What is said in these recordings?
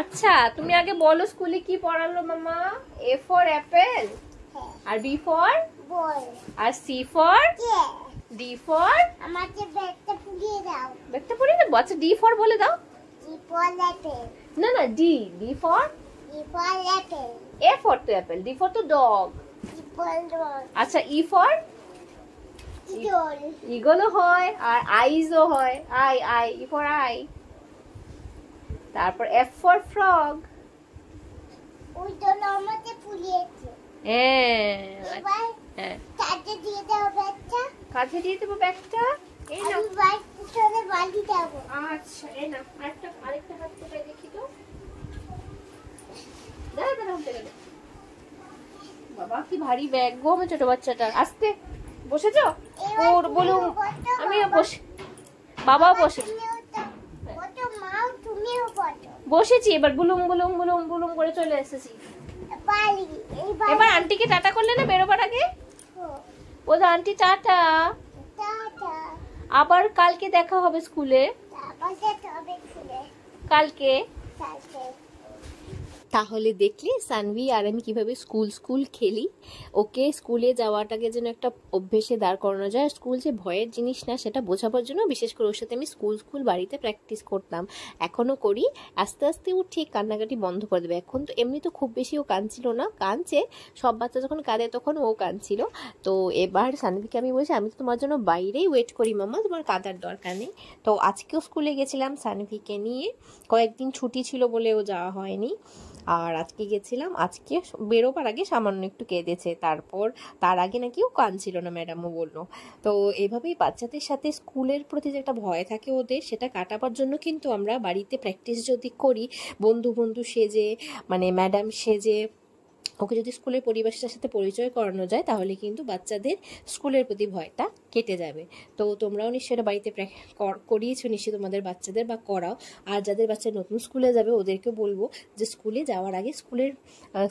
আচ্ছা তুমি আগে বলো স্কুলে কি পড়ালো মামা। A for apple, R B for ball, R C for D for আমাকে ব্যাগটা পুড়িয়ে দাও। ব্যাগটা পড়ে দেবো। আচ্ছা D for বলে দাও। D for apple, না না D for D for apple, A for তো apple, D for তো dog। D for dog, আচ্ছা E for eagle, eagle হয় আর eyes ও হয়। I E for eye। তারপর F for frog। ওই জন্য আমাকে পুড়িয়েছে। এবার হ্যাঁ কাছে দিয়ে দাও ব্যাগটা। কাছে দিয়ে দেবো ব্যাগটা। এই নাও। আমি বাইক পিছনে বালি দেবো। আচ্ছা এই নাও আরেকটা হাত থেকে দেখি তো। দাঁড়া উঠে গেল। বাবা কি ভারী ব্যাগ গো আমার ছোট বাচ্চাটা। আস্তে বসেছো? ওর বলুন আমিও বসে, বাবাও বসে বসেছি। এবার বুলুম বুলুম বুলুম বুলুম করে চলে এসেছি। এবার আন্টিকে টাটা করলে না বেরোবার আগে? বলো আন্টি টাটা, আবার কালকে দেখা হবে স্কুলে। কালকে তাহলে দেখলে সানভি আর আমি কিভাবে স্কুল খেলি। ওকে স্কুলে যাওয়াটাকে যেন একটা অভ্যেসে দাঁড় করানো যায়। স্কুল যে ভয়ের জিনিস না সেটা বোঝাবার জন্য বিশেষ করে ওর সাথে আমি স্কুল বাড়িতে প্র্যাকটিস করতাম, এখনও করি। আস্তে আস্তে ও ঠিক কান্নাকাটি বন্ধ করে দেবে। এখন তো এমনি তো খুব বেশি ও কাঁদছিল না, কাঁদছে, সব বাচ্চা যখন কাঁদে তখন ও কাঁদছিল। তো এবার সানভিকে আমি বলছি আমি তো তোমার জন্য বাইরেই ওয়েট করি মাম্মা, তোমার কাঁদার দরকার নেই। তো আজকেও স্কুলে গেছিলাম সানভিকে নিয়ে, কয়েকদিন ছুটি ছিল বলে ও যাওয়া হয়নি। আর আজকে গেছিলাম, আজকে বেরোবার আগে সামান্য একটু কেঁদেছে, তারপর তার আগে নাকি ও কাঁদছিল না, ম্যাডামও বললো। তো এভাবেই বাচ্চাদের সাথে স্কুলের প্রতি যে একটা ভয় থাকে ওদের, সেটা কাটাবার জন্য কিন্তু আমরা বাড়িতে প্র্যাকটিস যদি করি, বন্ধু সেজে মানে ম্যাডাম সেজে ওকে যদি স্কুলের পরিবেশের সাথে পরিচয় করানো যায়, তাহলে কিন্তু বাচ্চাদের স্কুলের প্রতি ভয়টা কেটে যাবে। তো তোমরাও নিশ্চয়ই বাড়িতে করিয়েছো নিশ্চয়ই তোমাদের বাচ্চাদের, বা করাও। আর যাদের বাচ্চা নতুন স্কুলে যাবে ওদেরকে বলবো যে স্কুলে যাওয়ার আগে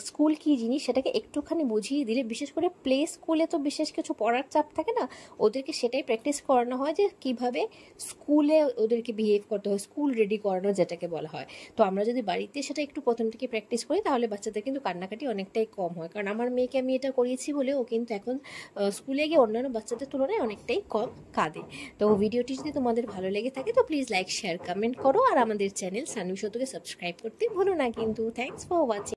স্কুল কী জিনিস সেটাকে একটুখানি বুঝিয়ে দিলে, বিশেষ করে প্লে স্কুলে তো বিশেষ কিছু পড়ার চাপ থাকে না, ওদেরকে সেটাই প্র্যাকটিস করানো হয় যে কিভাবে স্কুলে ওদেরকে বিহেভ করতে হয়, স্কুল রেডি করানো যেটাকে বলা হয়। তো আমরা যদি বাড়িতে সেটা একটু প্রথম থেকে প্র্যাকটিস করি, তাহলে বাচ্চাদের কিন্তু কান্নাকাটি অনেকটাই কম হয়। কারণ আমার মেয়েকে আমি এটা করিয়েছি বলে ও কিন্তু এখন স্কুলে গিয়ে অন্যান্য বাচ্চাদের তুলনায় অনেকটাই কম কাঁদে। তো ভিডিওটি যদি তোমাদের ভালো লেগে থাকে তো প্লিজ লাইক শেয়ার কমেন্ট করো, আর আমাদের চ্যানেল সানভি সত্যকে সাবস্ক্রাইব করতে ভুলো না কিন্তু। Thanks for watching.